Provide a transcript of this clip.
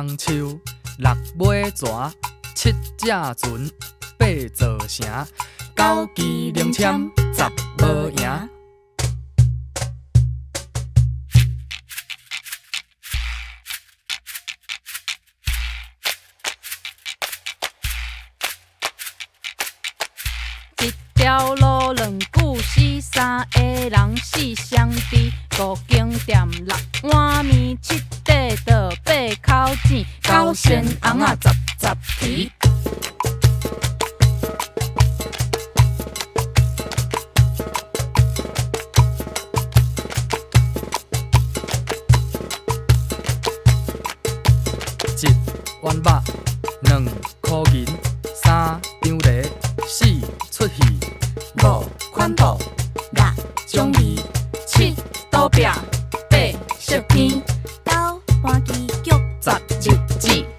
冬秋，六尾蛇，七只船，八座城，九支龙签，十无赢。一条路两句诗，三个人四相知，五间店六碗面，七块倒八口钱，九仙翁仔十皮。一碗肉，两箍银，三张犁，四出戏，五款布，六种味，七倒壁，八色天，九搬机局，十日子。